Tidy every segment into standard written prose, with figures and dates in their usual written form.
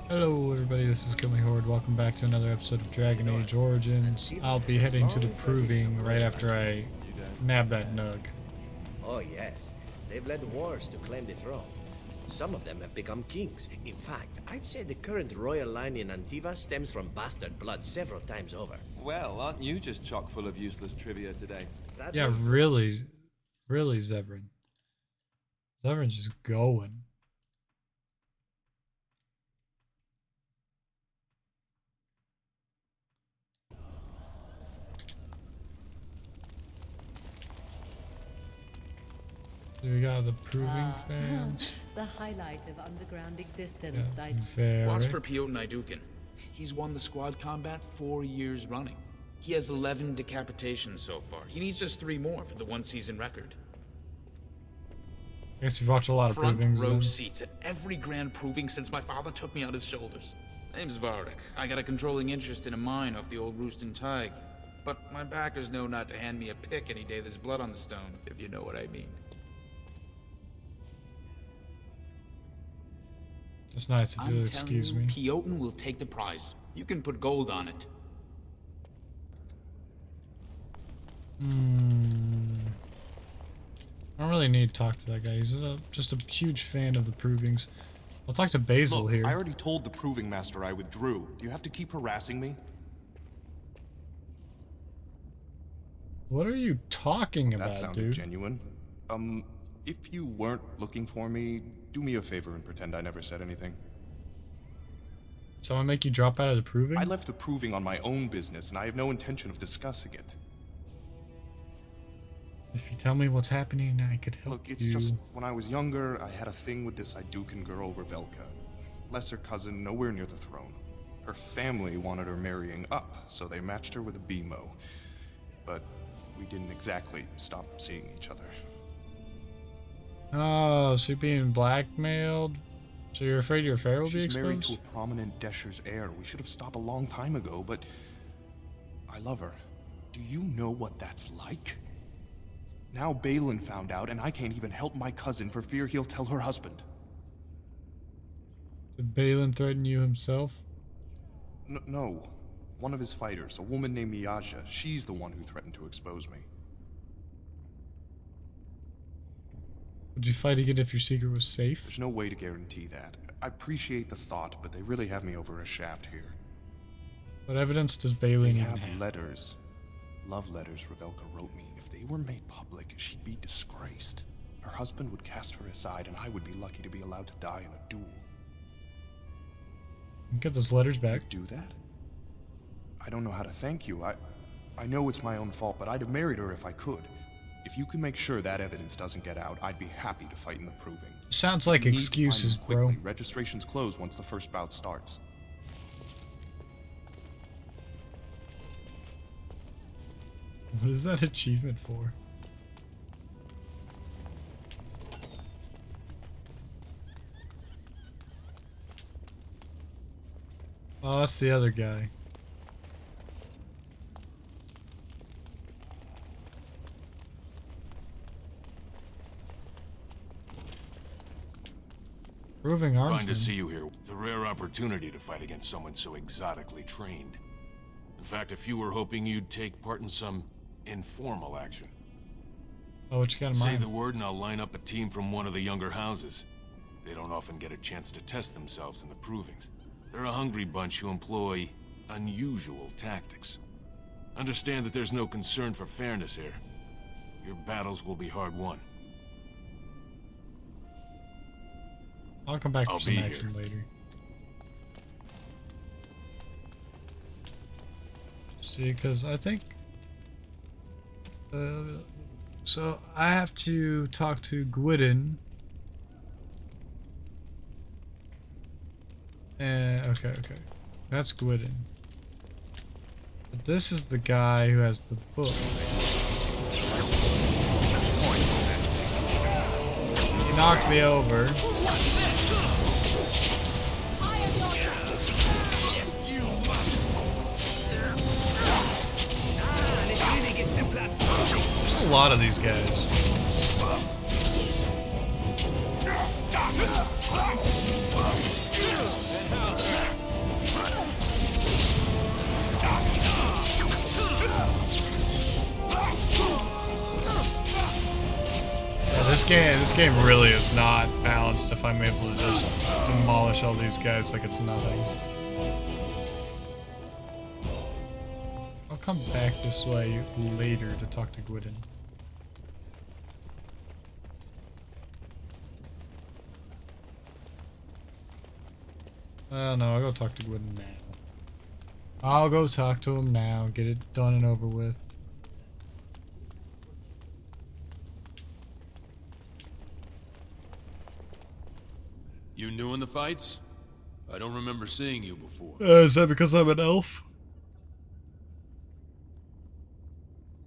Hello everybody, this is Killmehord. Welcome back to another episode of Dragon Age Origins. I'll be heading to the Proving right after I nab that nug. Oh yes, they've led wars to claim the throne. Some of them have become kings. In fact, I'd say the current royal line in Antiva stems from bastard blood several times over. Well, aren't you just chock full of useless trivia today? Sadly, Yeah, really, Zevran. Zevran's just going. So we got the Proving fans. The highlight of underground existence. Yeah, very. Watch for Piotr Naidukin. He's won the squad combat 4 years running. He has 11 decapitations so far. He needs just 3 more for the one-season record. I guess you've watched a lot of Front Provings row then. seats at every grand proving since my father took me on his shoulders. Name's Varric. I got a controlling interest in a mine off the old Roostin Tig. But my backers know not to hand me a pick any day there's blood on the stone, if you know what I mean. It's nice if you'll I'm excuse telling me. you, Piotr will take the prize. You can put gold on it. I don't really need to talk to that guy. He's just a huge fan of the Provings. I'll talk to Basil Look, here. I already told the Proving Master I withdrew. Do you have to keep harassing me? What are you talking That about, sounded dude? genuine. If you weren't looking for me, do me a favor and pretend I never said anything. Someone make you drop out of the Proving? I left the Proving on my own business, and I have no intention of discussing it. If you tell me what's happening, I could help Look, it's you. just, when I was younger, I had a thing with this Idukan girl, Revelka. Lesser cousin, nowhere near the throne. Her family wanted her marrying up, so they matched her with a BMO. But we didn't exactly stop seeing each other. Oh, so you're being blackmailed? So you're afraid your affair will be She's married to exposed? a prominent Desher's heir. We should have stopped a long time ago, but I love her. Do you know what that's like? Now Balin found out, and I can't even help my cousin for fear he'll tell her husband. Did Balin threaten you himself? No. One of his fighters, a woman named Miyaja, she's the one who threatened to expose me. Would you fight again if your secret was safe? There's no way to guarantee that. I appreciate the thought, but they really have me over a shaft here. What evidence does They Balin even have have? letters. Love letters Revelka wrote me. If they were made public, she'd be disgraced. Her husband would cast her aside, and I would be lucky to be allowed to die in a duel. Get those letters back. Do that? I don't know how to thank you. I know it's my own fault, but I'd have married her if I could. If you can make sure that evidence doesn't get out, I'd be happy to fight in the Proving. Sounds like You need to find excuses, them bro. quickly. Registrations close once the first bout starts. What is that achievement for? Oh, that's the other guy. Proving Fine to armsman. see you here. It's a rare opportunity to fight against someone so exotically trained. In fact, a few were hoping you'd take part in some informal action. Oh, what you got in Say mind? the word and I'll line up a team from one of the younger houses. They don't often get a chance to test themselves in the provings. They're a hungry bunch who employ unusual tactics. Understand that there's no concern for fairness here. Your battles will be hard won. I'll come back I'll for some be action later. See, because I think... so I have to talk to Gwydin. Okay. That's Gwydin. But this is the guy who has the book. He knocked me over. There's a lot of these guys. game really is not balanced if I'm able to just demolish all these guys like it's nothing. I'll come back this way later to talk to Gwydon. No, I'll go talk to Gwydon now. I'll go talk to him now, get it done and over with. You new in the fights? I don't remember seeing you before. Is that because I'm an elf?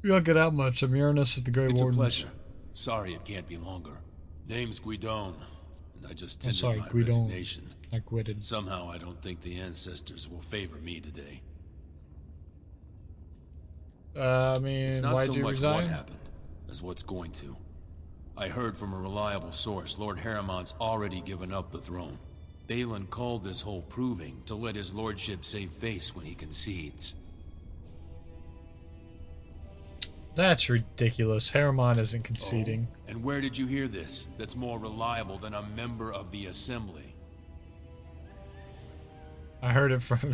We don't get out much. I'm Uranus at the Grey It's Wardens. a pleasure. Sorry it can't be longer. Name's Guidon, and I just tendered sorry, my Guidon. resignation. Not Gwydon. Somehow I don't think the ancestors will favor me today. I mean, It's not why'd so you much resign? what happened as what's going to. I heard from a reliable source Lord Harriman's already given up the throne. Balin called this whole proving to let his lordship save face when he concedes. That's ridiculous. Harriman isn't conceding. Oh, and where did you hear this that's more reliable than a member of the Assembly? I heard it from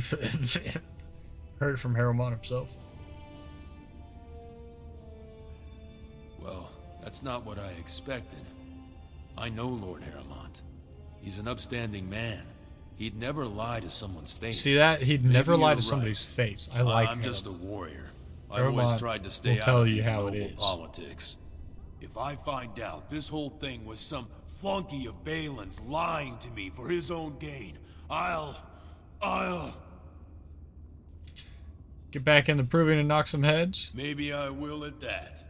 heard it from Harriman himself. Well, that's not what I expected. I know Lord Harriman. He's an upstanding man. He'd never lie to someone's face. See that? He'd Maybe never lie you're to somebody's right. face. I like I'm Harriman. just a warrior. I've Harriman always tried to stay will out tell of you these how it noble is. politics. If I find out this whole thing was some flunky of Balin's lying to me for his own gain, I'll... Get back in the proving and knock some heads. Maybe I will at that.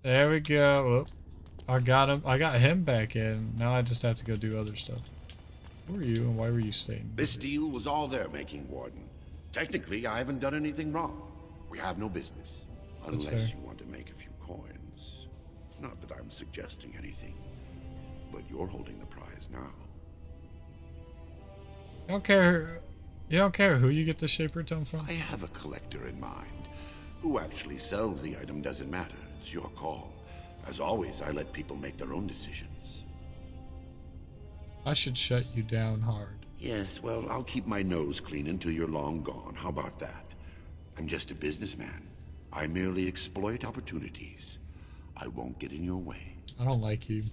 There we go. Oop. I got him. I got him back in. Now I just have to go do other stuff. Who are you and why were you staying? This deal was all their making, Warden. Technically, I haven't done anything wrong. We have no business. That's Unless fair. you want to make a few coins. Not that I'm suggesting anything, but you're holding the prize now. You don't care. You don't care who you get the Shaper Tome from? I have a collector in mind. Who actually sells the item doesn't matter. It's your call. As always, I let people make their own decisions. I should shut you down hard. Yes, well, I'll keep my nose clean until you're long gone. How about that? I'm just a businessman. I merely exploit opportunities. I won't get in your way. I don't like you.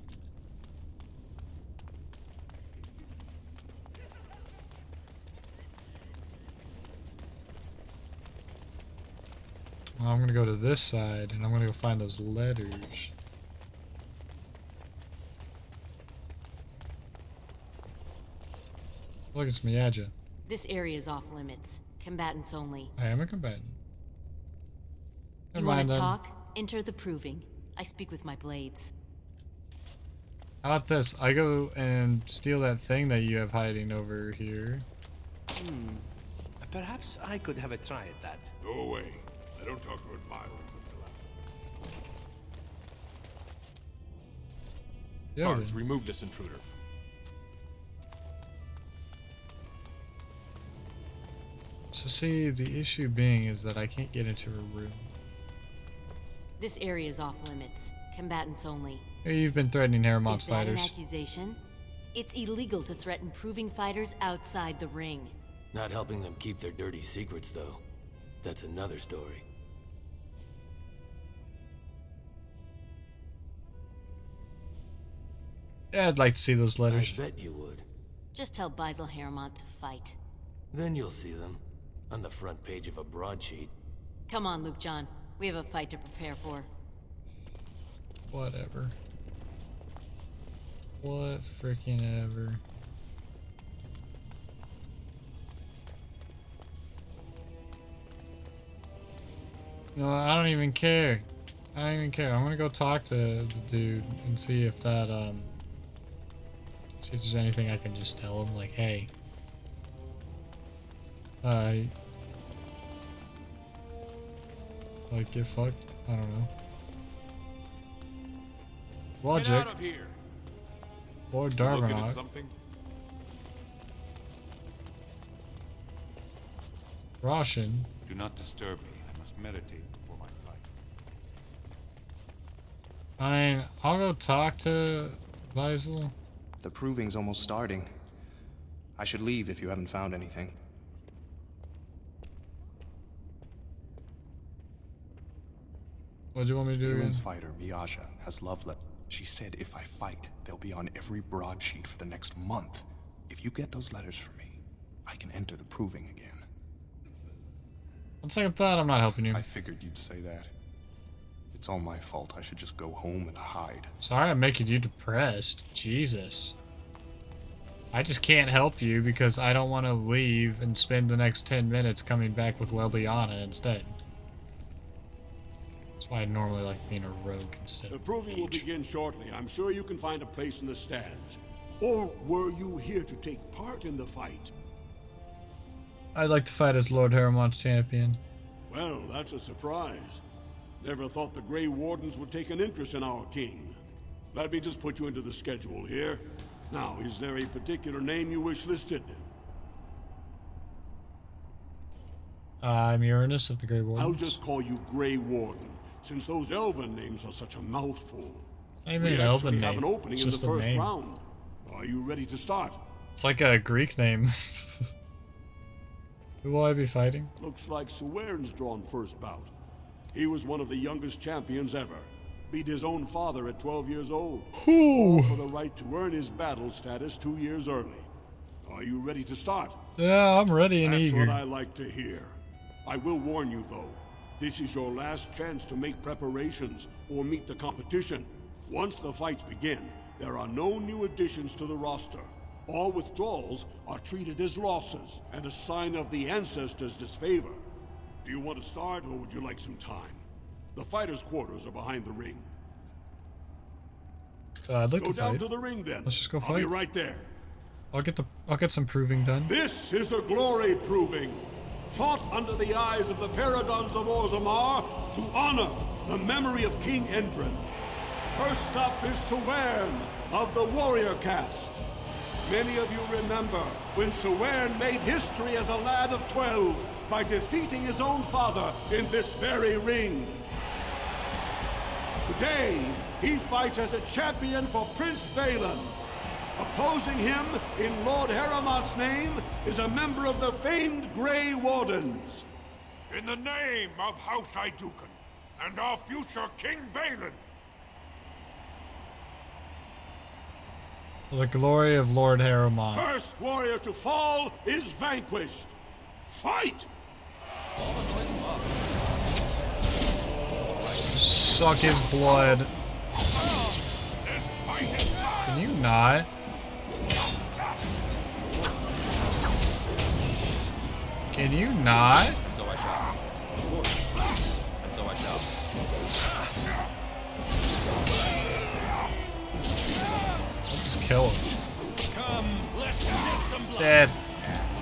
Well, I'm gonna go to this side and I'm gonna go find those letters. Look, it's Miyaja. This area is off limits. Combatants only. I am a combatant. You Never want mind to then. talk? Enter the proving. I speak with my blades. How about this? I go and steal that thing that you have hiding over here. Perhaps I could have a try at that. Go away. I don't talk to admirers Yeah, Guards, then. remove this intruder. So see, the issue being is that I can't get into a room. This area is off limits. Combatants only. Hey, you've been threatening Harriman's Is that an fighters. accusation? It's illegal to threaten proving fighters outside the ring. Not helping them keep their dirty secrets, though. That's another story. Yeah, I'd like to see those I letters. bet you would. Just tell Basil Harrimont to fight. Then you'll see them. On the front page of a broadsheet. Come on, Luke John. We have a fight to prepare for. Whatever. What freaking ever. No, I don't even care. I don't even care. I'm gonna go talk to the dude and see if that, see if there's anything I can just tell him, like, hey. Like, get fucked? I don't know. Logic. Get out of here. Lord Looking at Darvanok. something? Roshan. Do not disturb me. I must meditate before my fight. Fine, I'll go talk to Liesel. The proving's almost starting. I should leave if you haven't found anything. What do you want me to do again? Balin's fighter, Miaja, has love letters. She said if I fight, they'll be on every broadsheet for the next month. If you get those letters for me, I can enter the proving again. On second thought, I'm not helping you. I figured you'd say that. It's all my fault. I should just go home and hide. Sorry I'm making you depressed. Jesus. I just can't help you because I don't want to leave and spend the next 10 minutes coming back with Leliana instead. That's why I normally like being a rogue instead The of proving will begin shortly. I'm sure you can find a place in the stands. Or were you here to take part in the fight? I'd like to fight as Lord Haramont's champion. Well, that's a surprise. Never thought the Grey Wardens would take an interest in our king. Let me just put you into the schedule here. Now, is there a particular name you wish listed? I'm Uranus of the Grey Wardens. I'll just call you Grey Warden, since those elven names are such a mouthful. I mean, an elven have an name. opening It's in the just a first name. round. Are you ready to start? It's like a Greek name. Who will I be fighting? Looks like Suern's drawn first bout. He was one of the youngest champions ever. Beat his own father at 12 years old. Ooh. All for the right to earn his battle status 2 years early. Are you ready to start? Yeah, I'm ready and That's eager. what I like to hear. I will warn you, though. This is your last chance to make preparations or meet the competition. Once the fights begin, there are no new additions to the roster. All withdrawals are treated as losses and a sign of the ancestors' disfavor. Do you want to start, or would you like some time? The fighters' quarters are behind the ring. I'd like Go to down fight. to the ring, then. Let's just go I'll be fight. right there. I'll get some proving done. This is a glory proving, fought under the eyes of the Paragons of Orzammar to honor the memory of King Endrin. First up is Suern of the warrior caste. Many of you remember when Suern made history as a lad of 12 by defeating his own father in this very ring. Today, he fights as a champion for Prince Balin. Opposing him, in Lord Haramont's name, is a member of the famed Grey Wardens. In the name of House Iduken and our future King Balin. For the glory of Lord Haramont. First warrior to fall is vanquished. Fight! Suck his blood. Can you not? Can you not? So I shall. Of course. And so I shall. Let's just kill him. Come, let's get some blood. Death.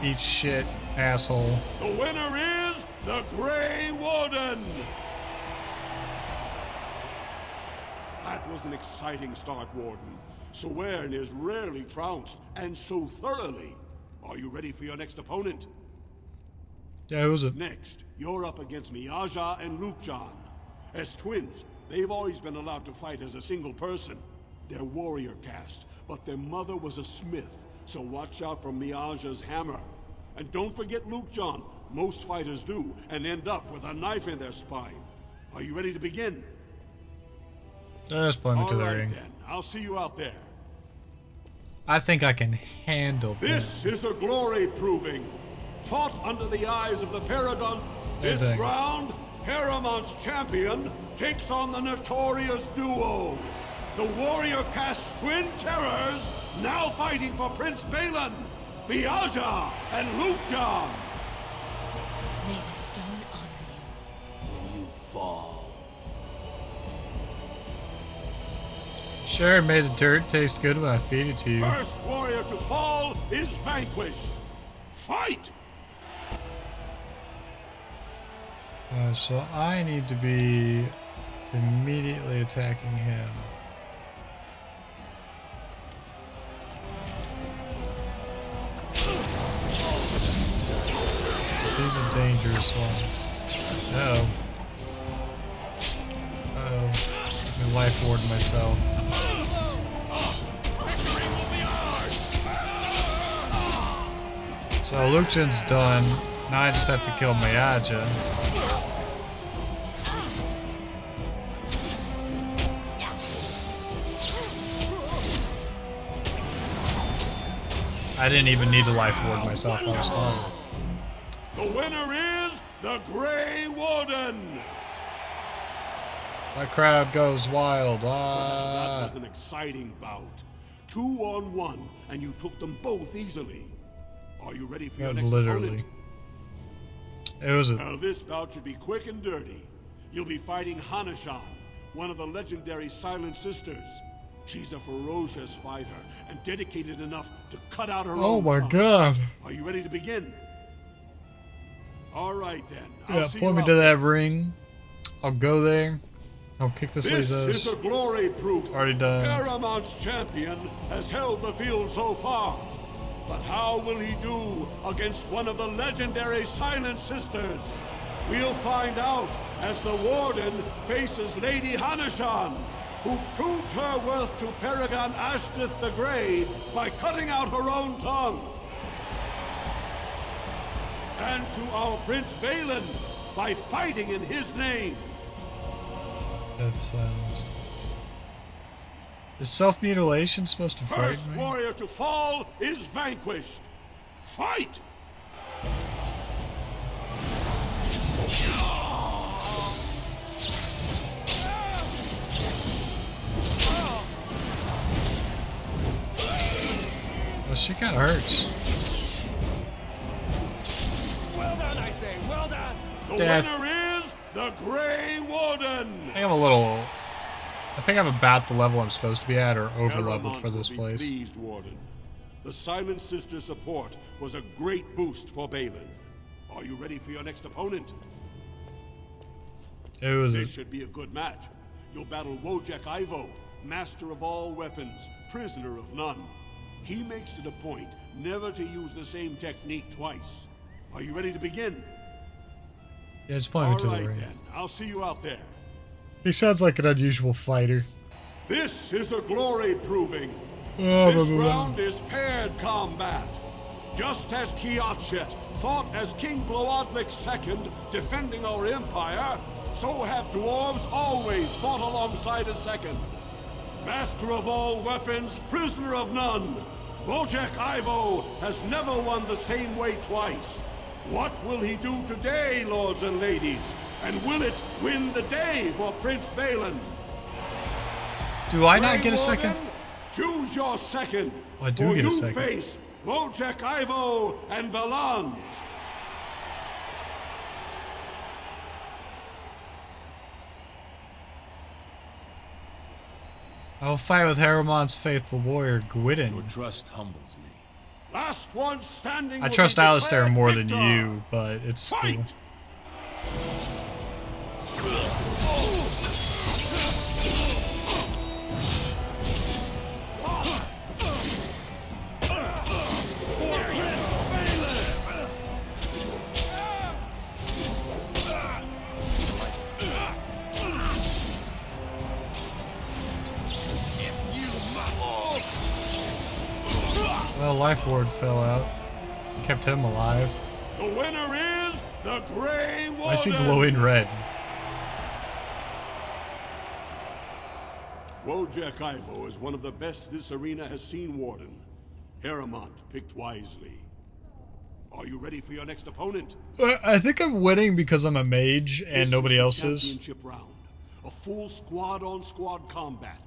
Eat shit, asshole. The winner is the Grey Warden! That was an exciting start, Warden. Suern is rarely trounced, and so thoroughly. Are you ready for your next opponent? Yeah, who's it? Next, you're up against Miaja and Lukejan. As twins, they've always been allowed to fight as a single person. They're warrior caste, but their mother was a smith, so watch out for Miaja's hammer. And don't forget Lukejan. Most fighters do, and end up with a knife in their spine. Are you ready to begin? Just point me to the All right, ring. then. I'll see you out there. I think I can handle This is a glory proving. Fought under the eyes of the Paragon. This Anything. round, Haramont's champion takes on the notorious duo. The warrior caste twin terrors now fighting for Prince Balin, Miaja and Lukejan. May the stone honor you. When you fall. Sure, it made the dirt taste good when I feed it to you. First warrior to fall is vanquished. Fight! So I need to be immediately attacking him. He's a dangerous one. Uh-oh. Uh-oh. life ward myself. So Lucian's done. Now I just have to kill Mayaja. I didn't even need to life ward myself. I was fine. The winner is the Grey Warden. That crowd goes wild. That was an exciting bout. 2-on-1, and you took them both easily. Are you ready for your next opponent? It was a... Now this bout should be quick and dirty. You'll be fighting Hanashan, one of the legendary Silent Sisters. She's a ferocious fighter and dedicated enough to cut out her own Oh my tongue. god. Are you ready to begin? All right then. Yeah, point me to that ring. I'll go there. I'll kick this This lady's is a glory proof. Already done. Paramount's champion has held the field so far. But how will he do against one of the legendary Silent Sisters? We'll find out as the Warden faces Lady Hanashan, who proves her worth to Paragon Ashtith the Grey by cutting out her own tongue. And to our Prince Balin by fighting in his name. That sounds... Is self-mutilation supposed to frighten First me? warrior to fall is vanquished. Fight! Well, she kind of hurts. Well done, I say. Well done. The Death. winner is the Grey Warden. I think I'm a little... I think I'm about the level I'm supposed to be at, or over-leveled for this Paramount will be place. pleased, Warden. The Silent Sister support was a great boost for Balin. Are you ready for your next opponent? It was This should be a good match. You'll battle Wojek Ivo, master of all weapons, prisoner of none. He makes it a point never to use the same technique twice. Are you ready to begin? Yeah, just point me to the All right ring. then, I'll see you out there. He sounds like an unusual fighter. This is a glory proving. Oh, This blah, blah, blah. round is paired combat. Just as Kiachet fought as King Bloodlik II, defending our empire, so have dwarves always fought alongside a second. Master of all weapons, prisoner of none, Wojek Ivo has never won the same way twice. What will he do today, lords and ladies? And will it win the day for Prince Balin? Do I not Grey get a Warden, second? Choose your second. I do for get a you second. face Wojek Ivo and Valans. I will fight with Haramon's faithful warrior, Gwydon. Your trust humbles me. Last one standing. I will trust be Alistair declared more than victor. you, but it's cool. Fight! Well, Life Ward fell out. Kept him alive. The winner is the Grey Warden. I see glowing red. Wojek Ivo is one of the best this arena has seen, Warden. Haramont picked wisely. Are you ready for your next opponent? I think I'm winning because I'm a mage and This nobody is the else is. championship round. A full squad-on-squad combat.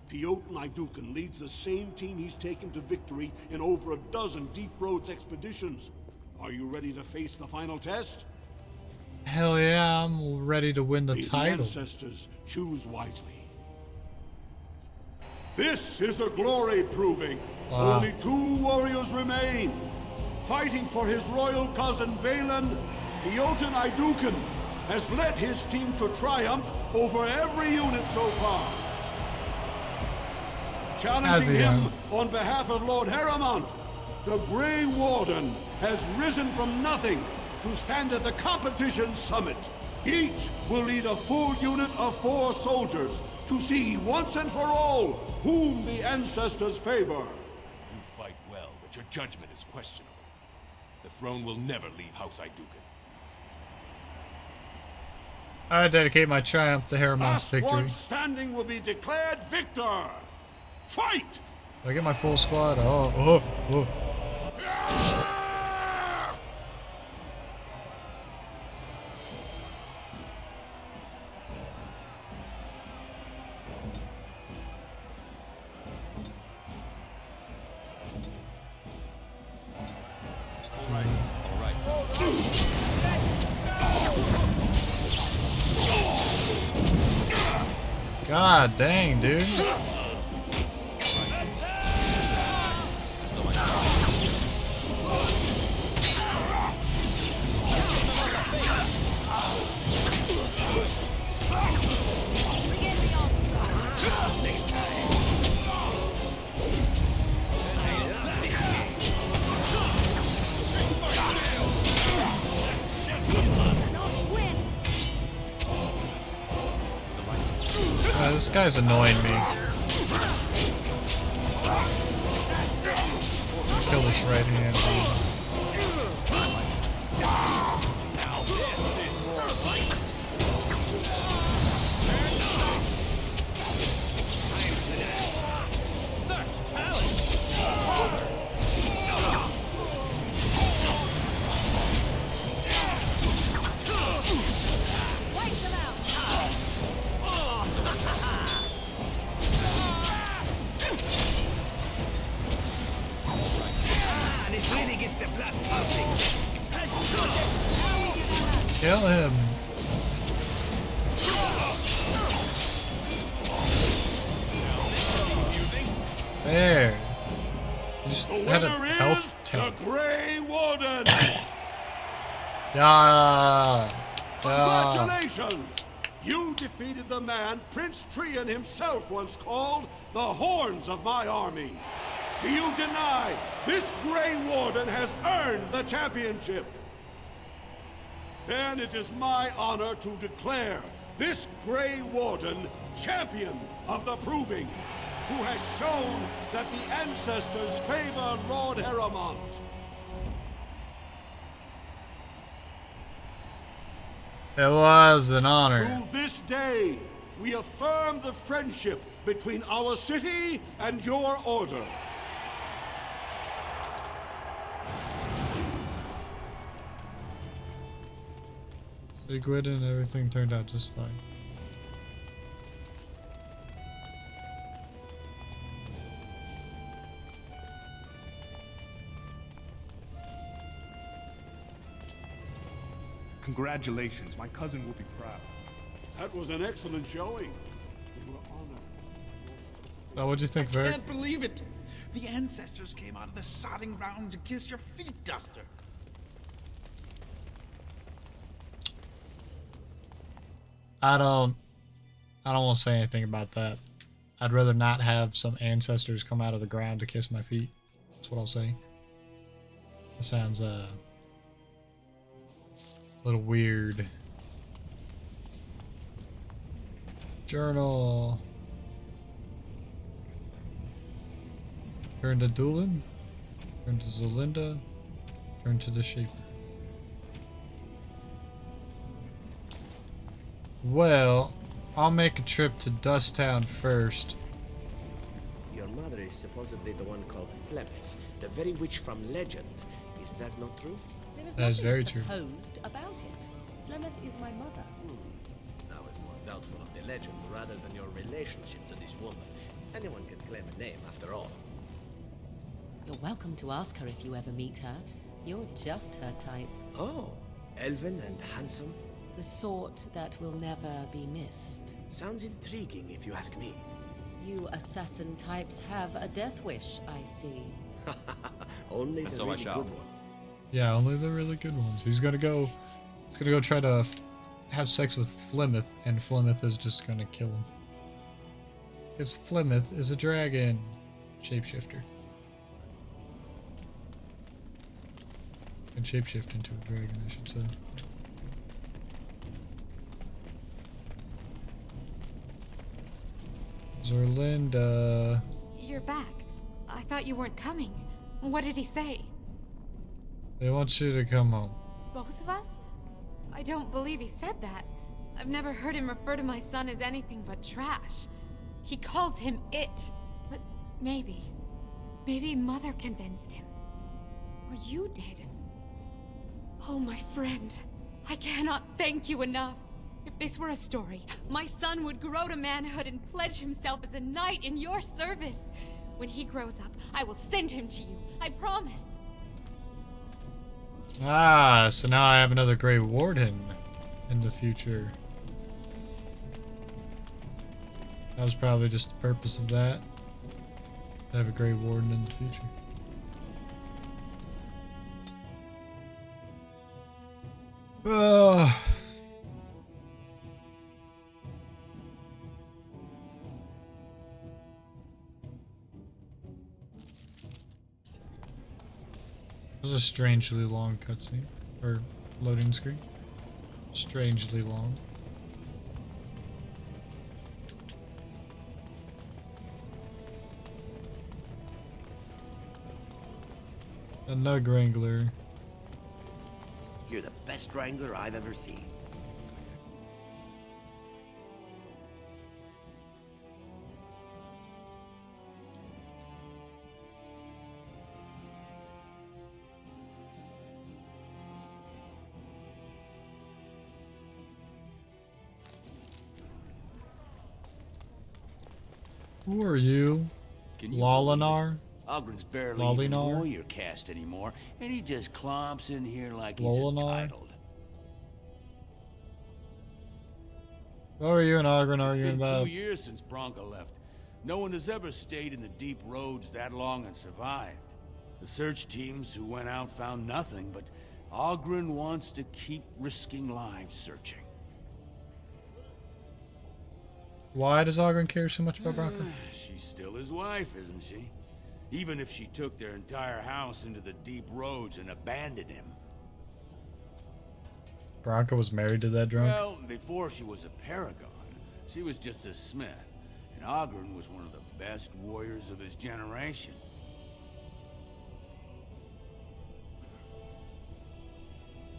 Piotr Naidukan leads the same team he's taken to victory in over a dozen Deep Roads expeditions. Are you ready to face the final test? Hell yeah, I'm ready to win the May title. The ancestors choose wisely. This is a glory proving. Wow. Only 2 warriors remain. Fighting for his royal cousin Balin, Piotr Naidukan has led his team to triumph over every unit so far. Challenging him on behalf of Lord Haramont, the Grey Warden has risen from nothing to stand at the competition summit. Each will lead a full unit of 4 soldiers to see once and for all whom the ancestors favor. You fight well, but your judgment is questionable. The throne will never leave House Idukan. I dedicate my triumph to Haramon's victory. Last one standing will be declared victor. Fight! Do I get my full squad? Oh. God dang, dude. This guy's annoying me. Kill this right hand. Kill him. There. You just had a health tank. The Grey Warden. Congratulations! You defeated the man Prince Trian himself once called the Horns of my army. Do you deny this Grey Warden has earned the championship? Then it is my honor to declare this Grey Warden champion of the Proving, who has shown that the ancestors favor Lord Haramont. It was an honor. Through this day, we affirm the friendship between our city and your order. Liquid and everything turned out just fine. Congratulations, my cousin will be proud. That was an excellent showing. We were honored. Now, what'd you think, I Varric? can't believe it. The ancestors came out of the sodding ground to kiss your feet, Duster. I don't want to say anything about that. I'd rather not have some ancestors come out of the ground to kiss my feet. That's what I'll say. That sounds a little weird. Journal. Turn to Doolin. Turn to Zelinda. Turn to the Shaper. Well, I'll make a trip to Dusttown first. Your mother is supposedly the one called Flemeth, the very witch from legend. Is that not true? There is That is nothing very true. supposed about it. Flemeth is my mother. I was more doubtful of the legend rather than your relationship to this woman. Anyone can claim a name after all. You're welcome to ask her if you ever meet her. You're just her type. Oh, elven and handsome? The sort that will never be missed. Sounds intriguing if you ask me. You assassin types have a death wish, I see. Only And the so I really shall. good one. Yeah, only the really good ones. He's gonna go try to have sex with Flemeth, and Flemeth is just gonna kill him. Because Flemeth is a dragon. Shapeshifter. Can shapeshift into a dragon, I should say. Zorlinda. You're back. I thought you weren't coming. What did he say? They want you to come home. Both of us? I don't believe he said that. I've never heard him refer to my son as anything but trash. He calls him it. But maybe Mother convinced him. Or you did. Oh, my friend. I cannot thank you enough. If this were a story, my son would grow to manhood and pledge himself as a knight in your service. When he grows up, I will send him to you. I promise. Ah, so now I have another Grey Warden in the future. That was probably just the purpose of that. To have a Grey Warden in the future. Ugh. It was a strangely long cutscene, or loading screen. Strangely long. A Nug Wrangler. You're the best wrangler I've ever seen. Who are you? Lolinar? Ogren's barely even Lolinar? warrior cast anymore, and he just clomps in here like he's Lolinar? entitled. What are you and Ogren It's arguing been about? 2 years since Bronca left. No one has ever stayed in the deep roads that long and survived. The search teams who went out found nothing, but Ogren wants to keep risking lives searching. Why does Ogren care so much about Bronca? She's still his wife, isn't she? Even if she took their entire house into the deep roads and abandoned him. Bronca was married to that drunk? Well, before she was a paragon, she was just a smith. And Ogren was one of the best warriors of his generation.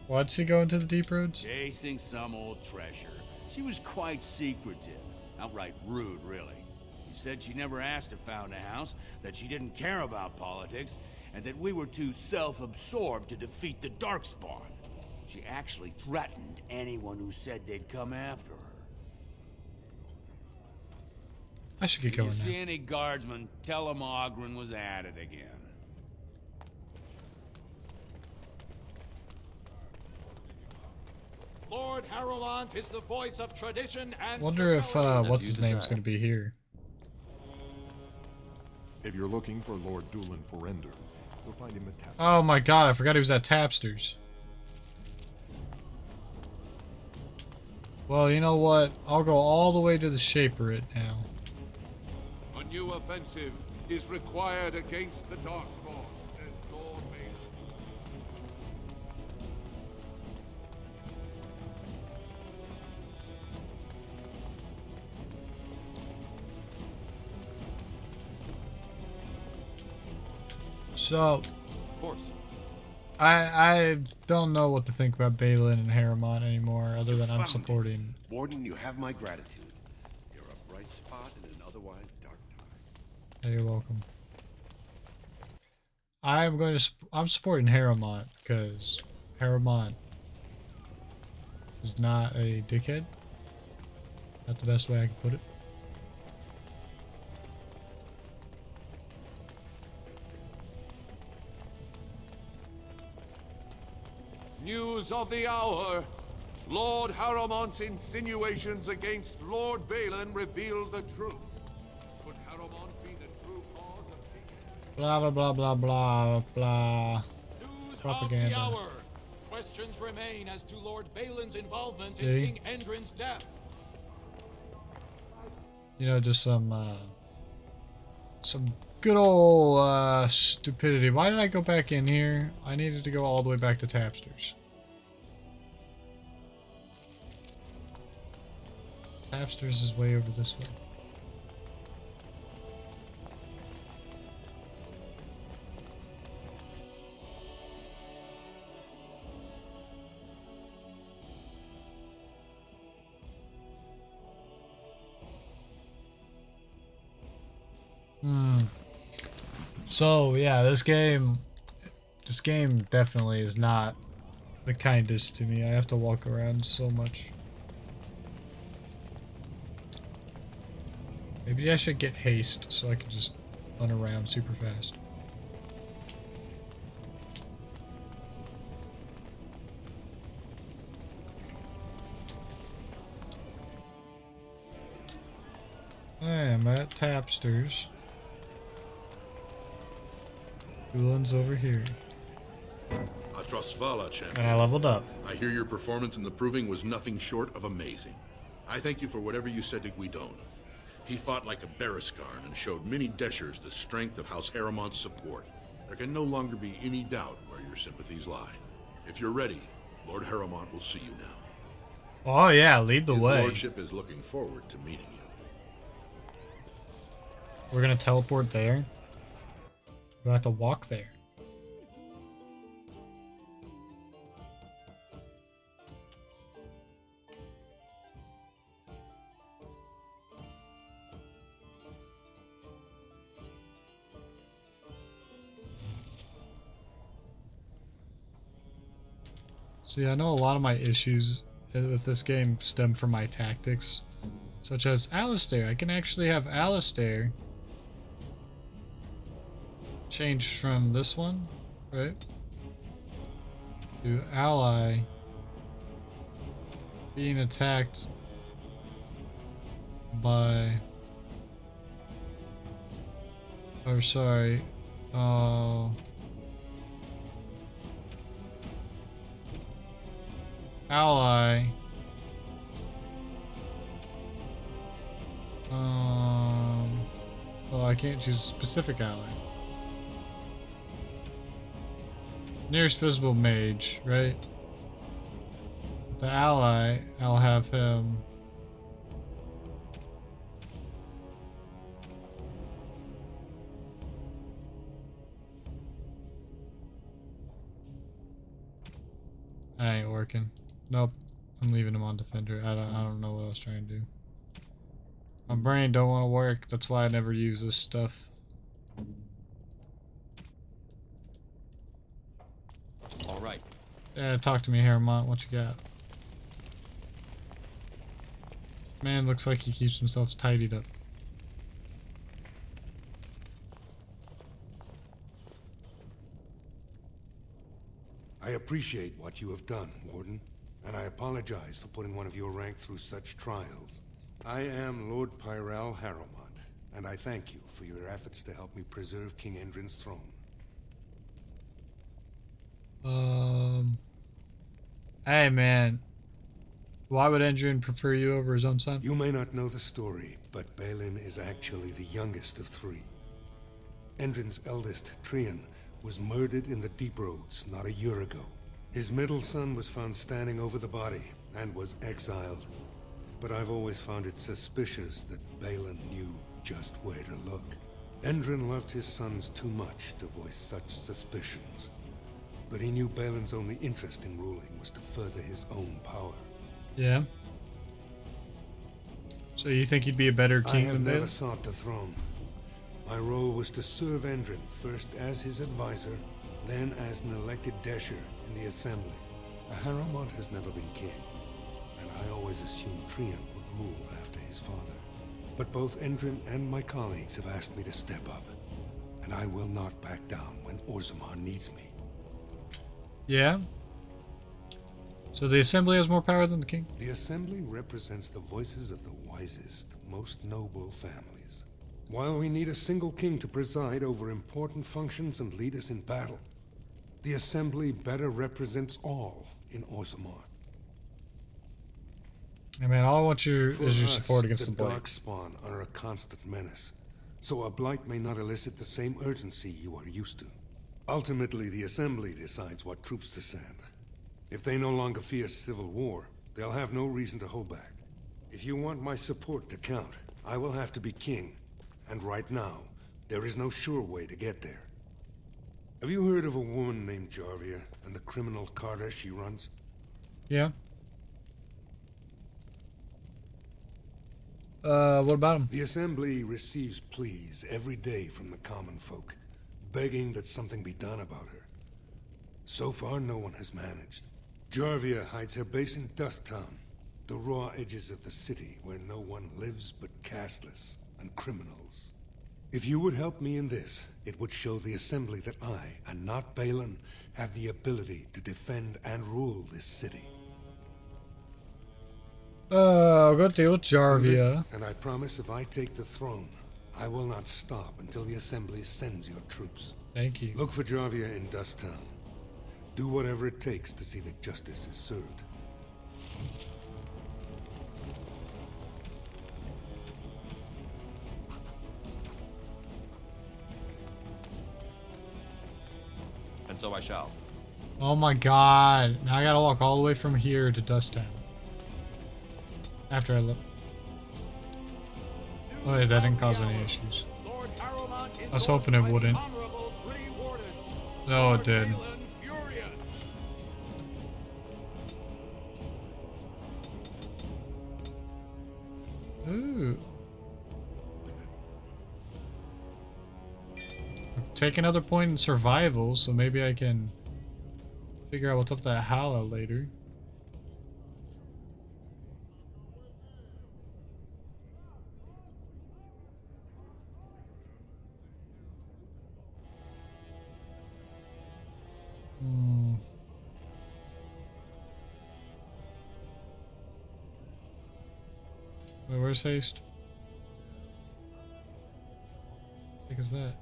Why'd she go into the deep roads? Chasing some old treasure. She was quite secretive. Outright rude, really. She said she never asked to found a house, that she didn't care about politics, and that we were too self-absorbed to defeat the Darkspawn. She actually threatened anyone who said they'd come after her. I should get going If you now. see any guardsmen, tell them Ogren was at it again. Lord Harrowmont is the voice of tradition and Wonder if what's his name's gonna be here. If you're looking for Lord Doolin Forrender, you'll find him at Tapsters. Oh my god, I forgot he was at Tapsters. Well, you know what? I'll go all the way to the Shaperate now. A new offensive is required against the Darkspawn, says Lord Baylor. So, Of course. I don't know what to think about Balin and Harrowmont anymore, other than I'm Found it. supporting. Warden, you have my gratitude. You're a bright spot in an otherwise dark time. Hey, you're welcome. I'm supporting Harrowmont because Harrowmont is not a dickhead. Not the best way I can put it. News of the hour. Lord Harrowmont's insinuations against Lord Balin reveal the truth. Could Harrowmont be the true cause of the... Blah blah blah blah blah blah. News Propaganda. of the hour. Questions remain as to Lord Balin's involvement in See? King Endrin's death. You know, just some good old stupidity. Why did I go back in here? I needed to go all the way back to Tapsters. Tapsters is way over this way. So yeah, this game definitely is not the kindest to me. I have to walk around so much. Maybe I should get haste so I can just run around super fast. I am at Tapster's. Doolin's over here. Atrosvala, champion. And I leveled up. I hear your performance in the proving was nothing short of amazing. I thank you for whatever you said to Guidon. He fought like a Berescarn and showed many Deshers the strength of House Haramont's support. There can no longer be any doubt where your sympathies lie. If you're ready, Lord Haramont will see you now. Oh yeah, lead the way. His lordship is looking forward to meeting you. We're gonna teleport there. We'll have to walk there. See, I know a lot of my issues with this game stem from my tactics, such as Alistair. I can actually have Alistair change from this one, right, to ally being attacked by, or sorry, ally well, I can't choose a specific ally. Nearest visible mage, right? The ally, I'll have him that ain't working. Nope. I'm leaving him on defender. I don't know what I was trying to do. My brain don't want to work. That's why I never use this stuff. All right. Yeah, talk to me, Haramont. What you got? Man, looks like he keeps himself tidied up. I appreciate what you have done, Warden, and I apologize for putting one of your rank through such trials. I am Lord Pyral Haramont, and I thank you for your efforts to help me preserve King Endrin's throne. Hey man, why would Endrin prefer you over his own son? You may not know the story, but Balin is actually the youngest of three. Endrin's eldest, Trian, was murdered in the Deep Roads not a year ago. His middle son was found standing over the body and was exiled. But I've always found it suspicious that Balin knew just where to look. Endrin loved his sons too much to voice such suspicions. But he knew Balin's only interest in ruling was to further his own power. Yeah. So you think you'd be a better king than I have never Balin? sought the throne. My role was to serve Endrin, first as his advisor, then as an elected Desher in the Assembly. Haramont has never been king, and I always assumed Trian would rule after his father. But both Endrin and my colleagues have asked me to step up, and I will not back down when Orzammar needs me. Yeah. So the Assembly has more power than the king? The Assembly represents the voices of the wisest, most noble families. While we need a single king to preside over important functions and lead us in battle, the Assembly better represents all in Orzammar. I mean, all I want you For is your us, support against the the Blight. Darkspawn are a constant menace, so a Blight may not elicit the same urgency you are used to. Ultimately, the Assembly decides what troops to send. If they no longer fear civil war, they'll have no reason to hold back. If you want my support to count, I will have to be king. And right now, there is no sure way to get there. Have you heard of a woman named Jarvia and the criminal carter she runs? Yeah. What about him? The Assembly receives pleas every day from the common folk, begging that something be done about her. So far, no one has managed. Jarvia hides her base in Dust Town, the raw edges of the city where no one lives but casteless and criminals. If you would help me in this, it would show the Assembly that I, and not Balin, have the ability to defend and rule this city. I'll go deal with Jarvia. And I promise if I take the throne, I will not stop until the Assembly sends your troops. Thank you. Look for Jarvia in Dust Town. Do whatever it takes to see that justice is served. And so I shall. Oh my god. Now I gotta walk all the way from here to Dust Town. After I look. Oh yeah, that didn't cause any issues. I was hoping it wouldn't. No, it did. Ooh. Take another point in survival, so maybe I can figure out what's up that Hala later. Wait, where's haste? What the heck is that?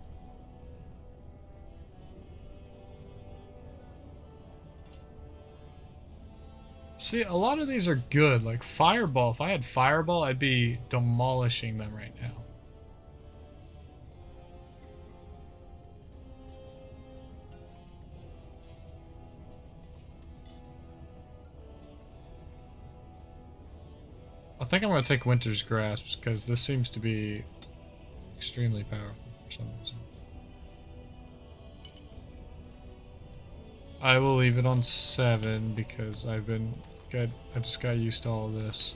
See, a lot of these are good. Like Fireball. If I had Fireball, I'd be demolishing them right now. I think I'm going to take Winter's Grasp because this seems to be extremely powerful for some reason. I will leave it on 7 because I just got used to all of this.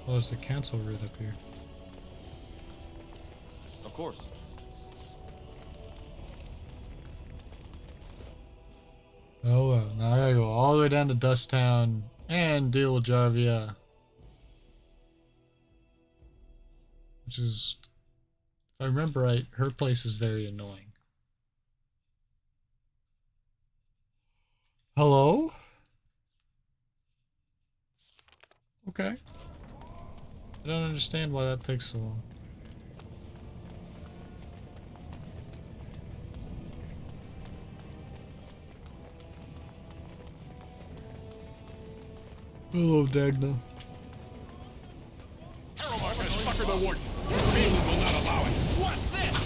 Oh, there's the cancel writ up here. Of course. Oh well, now I gotta go all the way down to Dust Town and deal with Jarvia. Which is, if I remember right, her place is very annoying. Hello? Okay. I don't understand why that takes so long. Hello, Dagna. Fucker the warden. Balin will not allow it. What's this?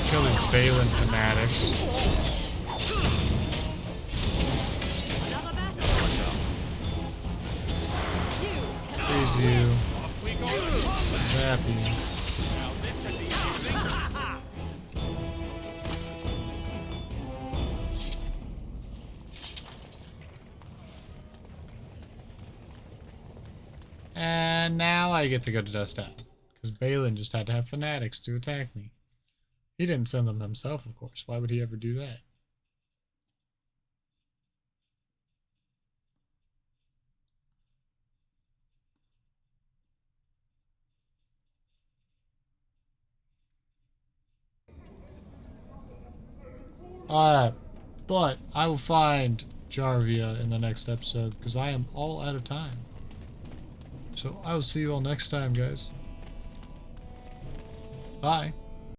Kill these Balin fanatics. Freeze you. Zap you. And now I get to go to Dust Town. Because Balin just had to have fanatics to attack me. He didn't send them himself, of course. Why would he ever do that? Alright, but I will find Jarvia in the next episode because I am all out of time. So I will see you all next time, guys. Bye.